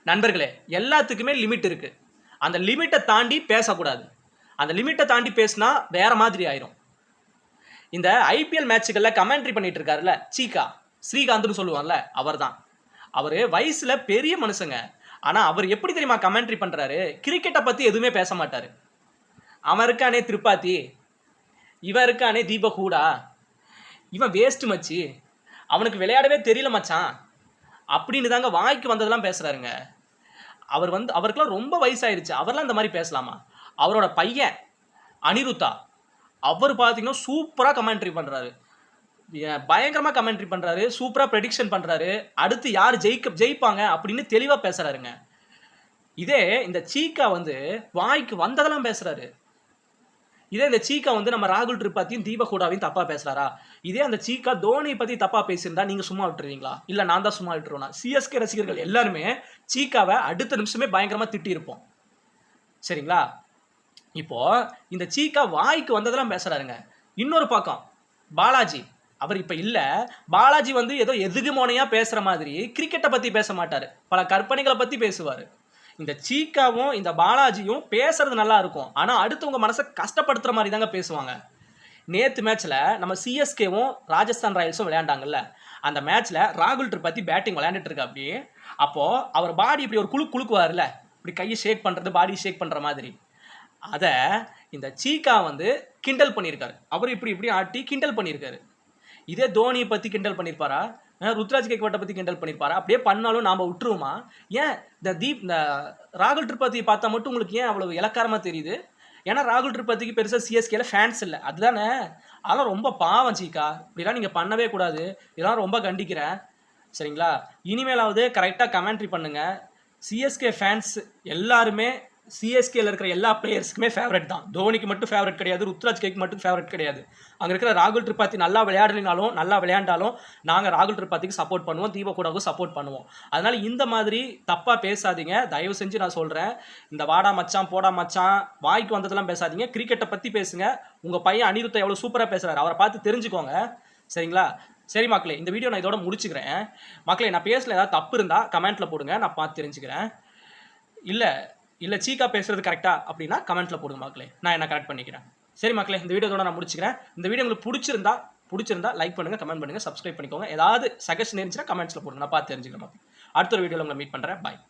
நண்பர்களே, எல்லாத்துக்குமே லிமிட் இருக்கு. அந்த லிமிட்டை தாண்டி பேசக்கூடாது. அந்த லிமிட்டை தாண்டி பேசினா வேற மாதிரி ஆயிரும். இந்த ஐபிஎல் மேட்சுகள்ல கமெண்ட்ரி பண்ணிட்டு இருக்காருல்ல சீகா, ஸ்ரீகாந்த்னு சொல்லுவான்ல, அவர்தான். அவரு வயசுல பெரிய மனுஷங்க. ஆனா அவர் எப்படி தெரியுமா கமெண்ட்ரி பண்றாரு? கிரிக்கெட்டை பத்தி எதுவுமே பேச மாட்டாரு. அவன் இருக்கானே திரிபாதி, இவன் இருக்கானே தீபக் ஹூடா, இவன் வேஸ்ட் மச்சி, அவனுக்கு விளையாடவே தெரியல மச்சான் அப்படின்னு தாங்க வாய்க்கு வந்ததெல்லாம் பேசுறாருங்க. அவருக்குலாம் ரொம்ப வயசாயிருச்சு. அவர்லாம் இந்த மாதிரி பேசலாமா? அவரோட பையன் அனிருத்தா, அவர் பார்த்தீங்கன்னா சூப்பராக கமெண்ட்ரி பண்ணுறாரு. பயங்கரமாக கமெண்ட்ரி பண்ணுறாரு, சூப்பராக ப்ரெடிக்ஷன் பண்ணுறாரு. அடுத்து யார் ஜெயிப்பாங்க அப்படின்னு தெளிவாக பேசுகிறாருங்க. இதே இந்த சீக்கா வந்து வாய்க்கு வந்ததெல்லாம் பேசுகிறாரு. இதே இந்த சீக்கா வந்து நம்ம ராகுல் திரிபாதியும் தீபக் ஹூடாவையும் தப்பாக பேசுகிறாரா? இதே அந்த சீக்கா தோனியை பற்றி தப்பாக பேசியிருந்தா நீங்கள் சும்மா விட்டுருவீங்களா? இல்லை நான் தான் சும்மா விட்டுருவேனா? சிஎஸ்கே ரசிகர்கள் எல்லாருமே சீக்காவை அடுத்த நிமிஷமே பயங்கரமாக திட்டியிருப்போம். சரிங்களா? இப்போ இந்த சீக்கா வாய்க்கு வந்ததெல்லாம் பேசுறாருங்க. இன்னொரு பக்கம் பாலாஜி, அவர் இப்ப இல்ல. பாலாஜி வந்து ஏதோ எதுகுமோனையா பேசுற மாதிரி கிரிக்கெட்டை பத்தி பேச மாட்டாரு, பல கற்பனைகளை பத்தி பேசுவாரு. இந்த சீக்காவும் இந்த பாலாஜியும் பேசுறது நல்லா இருக்கும், ஆனா அடுத்தவங்க மனசை கஷ்டப்படுத்துற மாதிரி தாங்க பேசுவாங்க. நேத்து மேட்ச்ல நம்ம சிஎஸ்கேவும் ராஜஸ்தான் ராயல்ஸும் விளையாண்டாங்கல்ல, அந்த மேட்ச்ல ராகுல் திரிபாதி பேட்டிங் விளையாண்டுட்டு இருக்கா. அப்படி அப்போ அவர் பாடி இப்படி ஒரு குலுக்குவாருல்ல, இப்படி கையை ஷேக் பண்றது, பாடி ஷேக் பண்ற மாதிரி, அதை இந்த சீக்கா வந்து கிண்டல் பண்ணியிருக்காரு. அவர் இப்படி ஆட்டி கிண்டல் பண்ணியிருக்காரு. இதே தோனியை பற்றி கிண்டல் பண்ணியிருப்பாரா? ருத்ராஜ் கேக்வாட்டை பற்றி கிண்டல் பண்ணியிருப்பாரா? அப்படியே பண்ணாலும் நாம் விட்டுருவோமா? ஏன் இந்த ராகுல் திரிபாதியை பார்த்தா மட்டும் உங்களுக்கு ஏன் அவ்வளவு இலக்காரமாக தெரியுது? ஏன்னா ராகுல் திரிபாதிக்கு பெருசாக சிஎஸ்கேல ஃபேன்ஸ் இல்லை, அதுதானே? அதெல்லாம் ரொம்ப பாவம் சீக்கா, இப்படிலாம் நீங்கள் பண்ணவே கூடாது. இதெல்லாம் ரொம்ப கண்டிக்கிறேன். சரிங்களா? இனிமேலாவது கரெக்டாக கமெண்ட்ரி பண்ணுங்கள். சிஎஸ்கே ஃபேன்ஸ் எல்லாருமே சிஎஸ்கேல இருக்கிற எல்லா பிளேயர்ஸ்க்குமே ஃபேவரட் தான். தோனிக்கு மட்டும் ஃபேவரட் கிடையாது, ருத்ராஜ் கேக்கு மட்டும் ஃபேவரட் கிடையாது. அங்கே இருக்கிற ராகுல் திரிபாதி நல்லா விளையாண்டாலும் நாங்கள் ராகுல் திரிபாதிக்கு சப்போர்ட் பண்ணுவோம், தீபக் ஹூடாவுக்கு சப்போர்ட் பண்ணுவோம். அதனால இந்த மாதிரி தப்பாக பேசாதீங்க, தயவு செஞ்சு நான் சொல்கிறேன். இந்த வாடா மச்சான் போடா மச்சான் வாய்க்கு வந்ததெல்லாம் பேசாதீங்க. கிரிக்கெட்டை பற்றி பேசுங்க. உங்கள் பையன் அனிருத்தா எவ்வளோ சூப்பராக பேசுகிறாரு, அவரை பார்த்து தெரிஞ்சுக்கோங்க. சரிங்களா? சரி மக்களே, இந்த வீடியோ நான் இதோட முடிச்சுக்கிறேன். மக்களே, நான் பேசல ஏதாவது தப்பு இருந்தால் கமெண்ட்டில் போடுங்க, நான் பார்த்து தெரிஞ்சுக்கிறேன். இல்லை சீக்கா பேசுறது கரெக்டா அப்படின்னா கமெண்ட்ல போடுங்க மக்களே, நான் என்ன கரெக்ட் பண்ணிக்கிறேன். சரி மக்களே, இந்த வீடியோட நான் முடிச்சுக்கிறேன். இந்த வீடியோ உங்களுக்கு பிடிச்சிருந்தா லைக் பண்ணுங்க, கமெண்ட் பண்ணுங்க, சப்ஸ்கிரைப் பண்ணிக்கோங்க. ஏதாவது சஜஷன் இருந்துச்சுன்னா கமெண்ட்ஸ்ல போடுங்க, நான் பார்த்து தெரிஞ்சுக்கிறேன். அடுத்த ஒரு வீடியோவில் உங்களை மீட் பண்ணுறேன். பாய்.